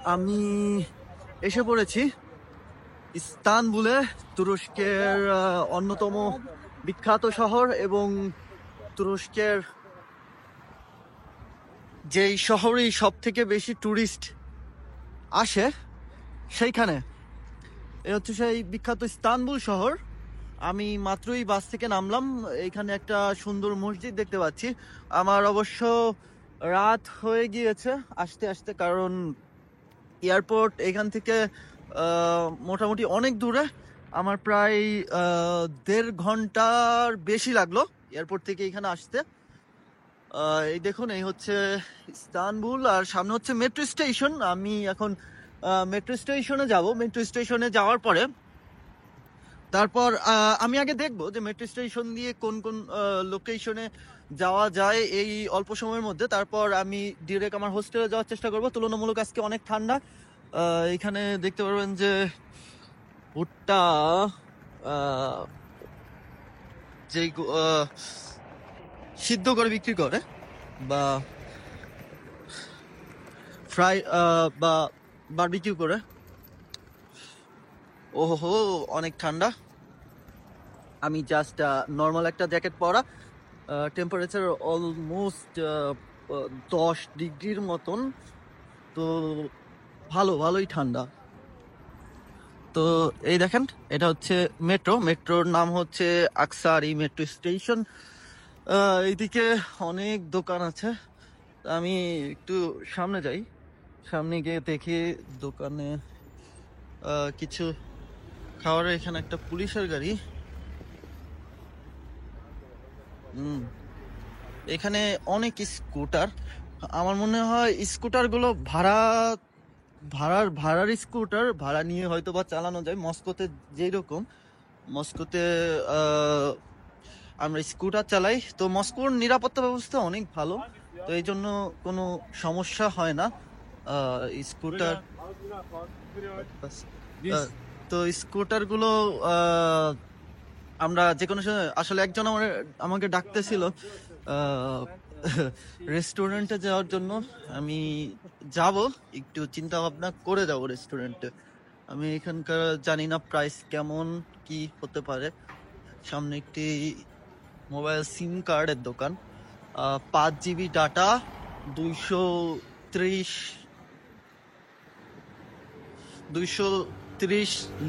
আমি এসে পড়েছি ইস্তানবুলে, তুরস্কের অন্যতম বিখ্যাত শহর এবং তুরস্কের যেই শহরেই সব থেকে বেশি ট্যুরিস্ট আসে সেইখানে। এ হচ্ছে সেই বিখ্যাত ইস্তানবুল শহর। আমি মাত্রই বাস থেকে নামলাম। এইখানে একটা সুন্দর মসজিদ দেখতে পাচ্ছি। আমার অবশ্য রাত হয়ে গিয়েছে আসতে আসতে, কারণ এয়ারপোর্ট এখান থেকে মোটামুটি অনেক দূরে। আমার প্রায় 1.5 ঘন্টার বেশি লাগলো এয়ারপোর্ট থেকে এখানে আসতে। এই দেখুন, এই হচ্ছে ইস্তানবুল, আর সামনে হচ্ছে মেট্রো স্টেশন। আমি এখন মেট্রো স্টেশনে যাব। মেট্রো স্টেশনে যাওয়ার পরে তারপর আমি আগে দেখবো যে মেট্রো স্টেশন দিয়ে কোন কোন লোকেশনে যাওয়া যায় এই অল্প সময়ের মধ্যে। তারপর আমি ডিরেক্ট আমার হোস্টেলে যাওয়ার চেষ্টা করবো। তুলনামূলক আজকে অনেক ঠান্ডা। এখানে দেখতে পারবেন যে ভুট্টা, যেই সিদ্ধ করে বিক্রি করে বা ফ্রাই বা বারবিকিউ করে। ওহো, অনেক ঠান্ডা। আমি জাস্ট নর্মাল একটা জ্যাকেট পরা, টেম্পারেচার অলমোস্ট 10 ডিগ্রির মতন। তো ভালোই ঠান্ডা। তো এই দেখেন, এটা হচ্ছে মেট্রোর নাম হচ্ছে আকসারি মেট্রো স্টেশন। এইদিকে অনেক দোকান আছে। আমি একটু সামনে যাই, সামনে গিয়ে দেখি দোকানে কিছু খাওয়ার। এখানে একটা পুলিশের গাড়ি। এখানে অনেক স্কুটার। আমার মনে হয় স্কুটার গুলো ভাড়ার স্কুটার ভাড়া নিয়ে হয়তো বা চালানো যায়। মস্কোতে যেই রকম, মস্কোতে আমরা স্কুটার চালাই, তো মস্কোর নিরাপত্তা ব্যবস্থা অনেক ভালো। তো এই জন্য কোনো সমস্যা হয় না স্কুটার। তো স্কুটার গুলো আমরা যে কোনো সময়, আসলে একজন আমাকে ডাকতেছিল রেস্টুরেন্টে যাওয়ার জন্য। আমি যাব, একটু চিন্তা ভাবনা করে যাব রেস্টুরেন্টে। আমি এখানকার জানি না প্রাইস কেমন কি হতে পারে। সামনে একটি মোবাইল সিম কার্ডের দোকান। 5 GB data, 230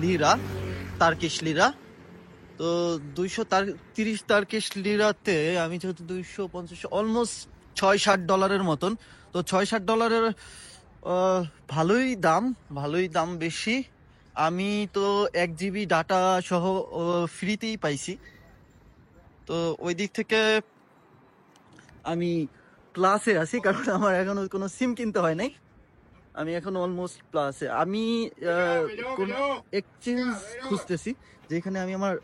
Lira, Turkish Lira. তো 230 তার্কিশ লিরাতে আমি যেহেতু 250, অলমোস্ট $6-7 মতন। তো $6-7 ভালোই দাম বেশি। আমি তো 1 GB ডাটা সহ ফ্রিতেই পাইছি। তো ওই দিক থেকে আমি প্লাসে আছি, কারণ আমার এখনো কোনো সিম কিনতে হয় নাই। আমি এখন অলমোস্ট প্লাসে। আমি কোন এক্সচেঞ্জ খুঁজতেছি যেখানে আমি আমার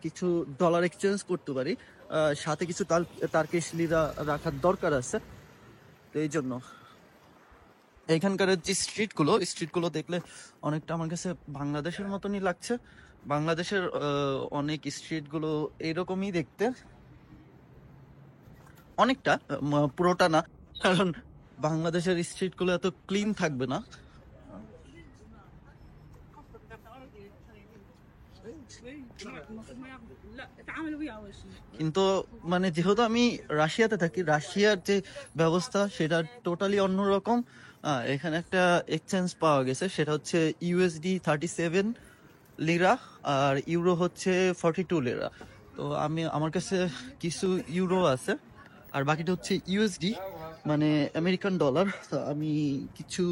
কিছু ডলার এক্সচেঞ্জ করতে পারি। সাথে কিছু তার্কিশ লিরা রাখার দরকার আছে। তো এই জন্য এইখানকার যে স্ট্রিটগুলো দেখলে অনেকটা আমার কাছে বাংলাদেশের মতনই লাগছে। বাংলাদেশের অনেক স্ট্রিটগুলো এইরকমই দেখতে, অনেকটা, পুরোটা না, কারণ বাংলাদেশের স্ট্রিটগুলো এত ক্লিন থাকবে না। কিন্তু মানে যেহেতু আমি রাশিয়াতে থাকি, রাশিয়ার যে ব্যবস্থা সেটা টোটালি অন্যরকম। এখানে একটা এক্সচেঞ্জ পাওয়া গেছে, সেটা হচ্ছে USD 37 লিরা, আর ইউরো হচ্ছে 42 লিরা। তো আমার কাছে কিছু ইউরো আছে, আর বাকিটা হচ্ছে USD, মানে আমেরিকান ডলার। তো আমি কিছু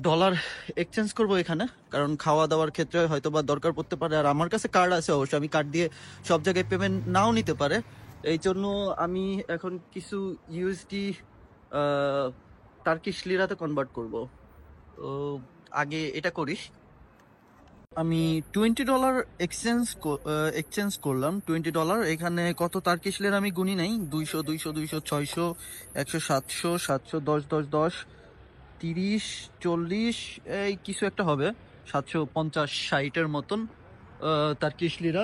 ডলার এক্সচেঞ্জ করবো এখানে, কারণ খাওয়া দাওয়ার ক্ষেত্রে হয়তো বা দরকার পড়তে পারে। আর আমার কাছে কার্ড আছে অবশ্যই, আমি কার্ড দিয়ে সব জায়গায় পেমেন্ট নাও নিতে পারে। এই জন্য আমি এখন কিছু USD টার্কিশ লিরাতে কনভার্ট করব। তো আগে এটা করি। আমি $20 এক্সচেঞ্জ করলাম। $20 এখানে কত তার্কিশ লিরা আমি গুনি নাই। 200, 200, 200, 600, 100, 700, 700, 10, 10, 10, 30, 40, এই কিছু একটা হবে, 750, 60-এর মতন তার্কিশ লিরা।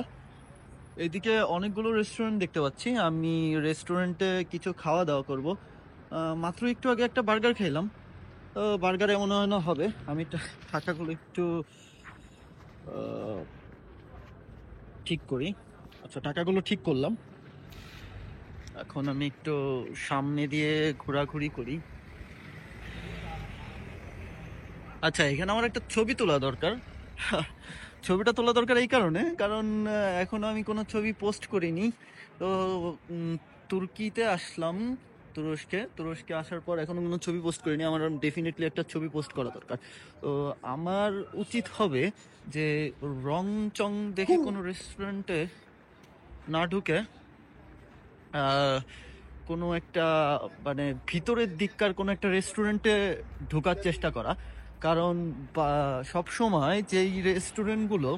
এইদিকে অনেকগুলো রেস্টুরেন্ট দেখতে পাচ্ছি। আমি রেস্টুরেন্টে কিছু খাওয়া দাওয়া করব। মাত্র একটু আগে একটা বার্গার খেলাম। বার্গারে মনে হয় না হবে। আমি টাকাগুলো একটু আহ, ঠিক করি। আচ্ছা, টাকাগুলো ঠিক করলাম। এখন আমি একটু সামনে দিয়ে ঘোরাঘুরি করি। আচ্ছা, এখানে আমার একটা ছবি তোলা দরকার। ছবিটা তোলা দরকার এই কারণে, কারণ এখনো আমি কোনো ছবি পোস্ট করিনি। তো তুর্কিতে আসলাম, তুরস্কে আসার পর এখনো কোনো ছবি পোস্ট করিনি। আমার ডেফিনেটলি একটা ছবি পোস্ট করা দরকার। তো আমার উচিত হবে যে রং চং দেখে কোনো রেস্টুরেন্টে না ঢুকে কোনো একটা মানে ভিতরের দিককার কোনো একটা রেস্টুরেন্টে ঢোকার চেষ্টা করা। কারণ সব সময় যেই রেস্টুরেন্টগুলো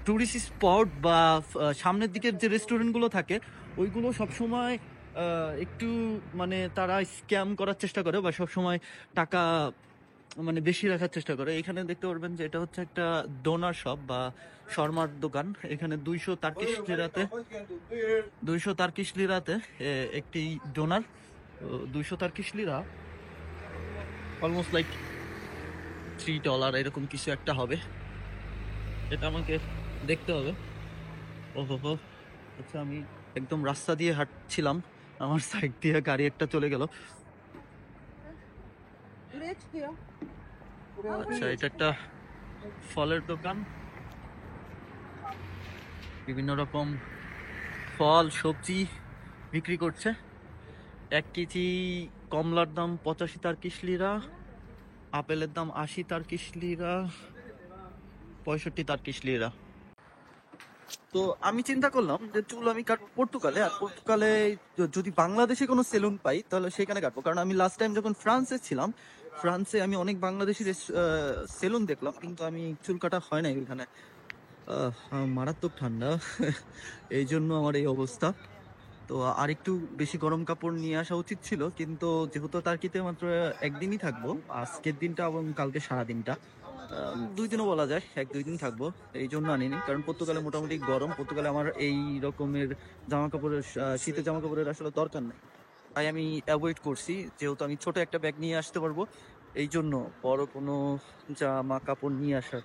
ট্যুরিস্ট স্পট বা সামনের দিকের যে রেস্টুরেন্টগুলো থাকে, ওইগুলো সব সময় একটু মানে তারা স্ক্যাম করার চেষ্টা করে বা সব সময় টাকা মানে বেশি রাখার চেষ্টা করে। এখানে দেখতে পারবেন যে এটা হচ্ছে একটা ডোনার শপ বা শর্মার দোকান। এখানে 200 টার্কিশ লিরাতে একটি donor. 200 Turkish Lira almost like $3 এরকম কিছু একটা হবে। এটা আমাকে দেখতে হবে। ওহো, আচ্ছা, আমি একদম রাস্তা দিয়ে হাঁটছিলাম, আমার সাইড দিয়ে গাড়ি একটা চলে গেল। আচ্ছা, এটা একটা ফলের দোকান। বিভিন্ন রকম ফল সবজি বিক্রি করছে। 1 কেজি কমলার দাম 85 টার্কিশ লিরা, আপেলের দাম 80 টার্কিশ লিরা, 65 টার্কিশ লিরা। তো আমি চিন্তা করলাম যে চুল আমি কাটবো পর্তুগালে। আর পর্তুগালে যদি বাংলাদেশে কোনো সেলুন পাই তাহলে সেখানে কাটবো। কারণ আমি লাস্ট টাইম যখন ফ্রান্সে ছিলাম, ফ্রান্সে আমি অনেক বাংলাদেশি সেলুন দেখলাম, কিন্তু আমি চুল কাটা হয় নাই ওইখানে। মারাত্মক ঠান্ডা, এই জন্য আমার এই অবস্থা। তো আর একটু বেশি গরম কাপড় নিয়ে আসা উচিত ছিল, কিন্তু যেহেতু টার্কিতে মাত্র একদিনই থাকবো, আজকের দিনটা এবং কালকে সারাদিনটা, 2 দিনও বলা যায়, 1-2 দিন থাকবো, এই জন্য আনিনি। কারণ পর্তুগালে মোটামুটি গরম, পর্তুগালে আমার এই রকমের জামা কাপড়ের শীতের জামা কাপড়ের আসলে দরকার নেই। তাই আমি অ্যাভয়েড করছি, যেহেতু আমি ছোট একটা ব্যাগ নিয়ে আসতে পারবো, এই জন্য বড় কোনো জামা কাপড় নিয়ে আসার।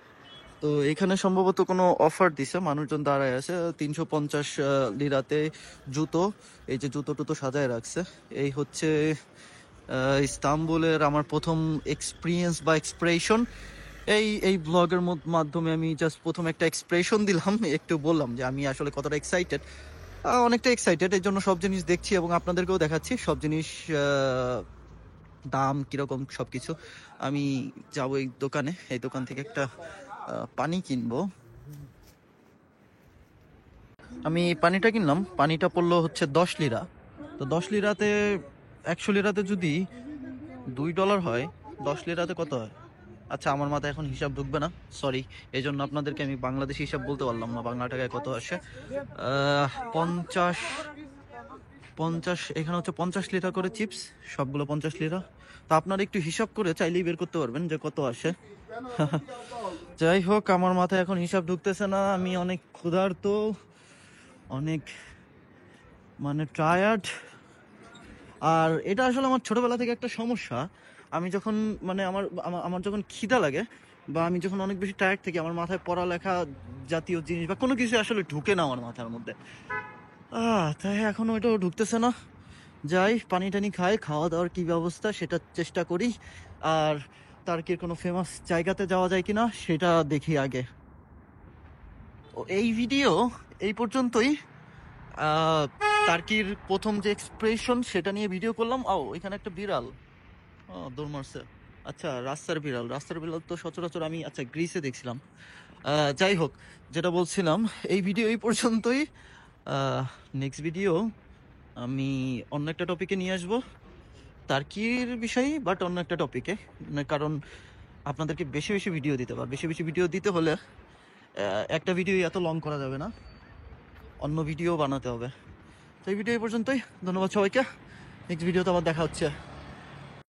তো এখানে সম্ভবত কোনো অফার দিছে, মানুষজন দাঁড়ায় আছে। 350 লিরাতে জুতো, এই যে জুতো টুতো সাজায় রাখছে। এই হচ্ছে ইস্তাম্বুলের আমার প্রথম এক্সপিরিয়েন্স বা এক্সপ্রেশন। এই ব্লগের মাধ্যমে আমি জাস্ট প্রথম একটা এক্সপ্রেশন দিলাম, একটু বললাম যে আমি আসলে কতটা এক্সাইটেড। অনেকটা এক্সাইটেড, এই জন্য সব জিনিস দেখছি এবং আপনাদেরকেও দেখাচ্ছি সব জিনিস, দাম কিরকম সবকিছু। আমি যাবো এই দোকানে, এই দোকান থেকে একটা পানি কিনবো। আমি পানিটা কিনলাম, পানিটা পড়লো হচ্ছে 10 লিরা। তো 10 লিরাতে 100 লিরাতে যদি $2 হয়, 10 লিরাতে কত হয়? আচ্ছা, আমার মাথায় এখন হিসাব ঢুকবে না, সরি। এই জন্য আপনাদেরকে আমি বাংলাদেশি হিসাব বলতে পারলাম না, বাংলা টাকায় কত আসে। 50, এখানে হচ্ছে 50 লিরা করে চিপস, সবগুলো 50 লিরা। তো আপনারা একটু হিসাব করে চাইলেই বের করতে পারবেন যে কত আসে। যাই হোক, আমার মাথায় এখন হিসাব ঢুকতেছে না, আমি অনেক ক্ষুধার্ত, অনেক মানে টায়ার্ড। আর এটা আসলে আমার ছোটবেলা থেকে একটা সমস্যা। আমি যখন মানে আমার যখন খিদা লাগে বা আমি যখন অনেক বেশি টায়ার্ড থাকি, আমার মাথায় পড়ালেখা জাতীয় জিনিস বা কোনো কিছু আসলে ঢুকে না আমার মাথার মধ্যে। তাই এখনো এটাও ঢুকতেছে না। যাই, পানি টানি খাই, খাওয়া দাওয়ার কি ব্যবস্থা সেটা চেষ্টা করি। আর টার্কির কোনো ফেমাস জায়গাতে যাওয়া যায় কিনা সেটা দেখি আগে। এই ভিডিও এই পর্যন্তই। টার্কির প্রথম যে এক্সপ্রেশন সেটা নিয়ে ভিডিও করলাম। এখানে একটা বিড়াল দৌড় মারছে। আচ্ছা, রাস্তার বিড়াল তো সচরাচর আমি গ্রিসে দেখছিলাম। যাই হোক, যেটা বলছিলাম, এই ভিডিও এই পর্যন্তই। নেক্সট ভিডিও আমি অন্য একটা টপিকে নিয়ে আসবো, টার্কির বিষয়ে, বাট অন্য একটা টপিকে। কারণ আপনাদেরকে বেশি বেশি ভিডিও দিতে হবে, বেশি বেশি ভিডিও দিতে হলে একটা ভিডিও এত লং করা যাবে না, অন্য ভিডিও বানাতে হবে। তো এই ভিডিও এই পর্যন্তই, ধন্যবাদ সবাইকে। নেক্সট ভিডিওতে আবার দেখা হচ্ছে।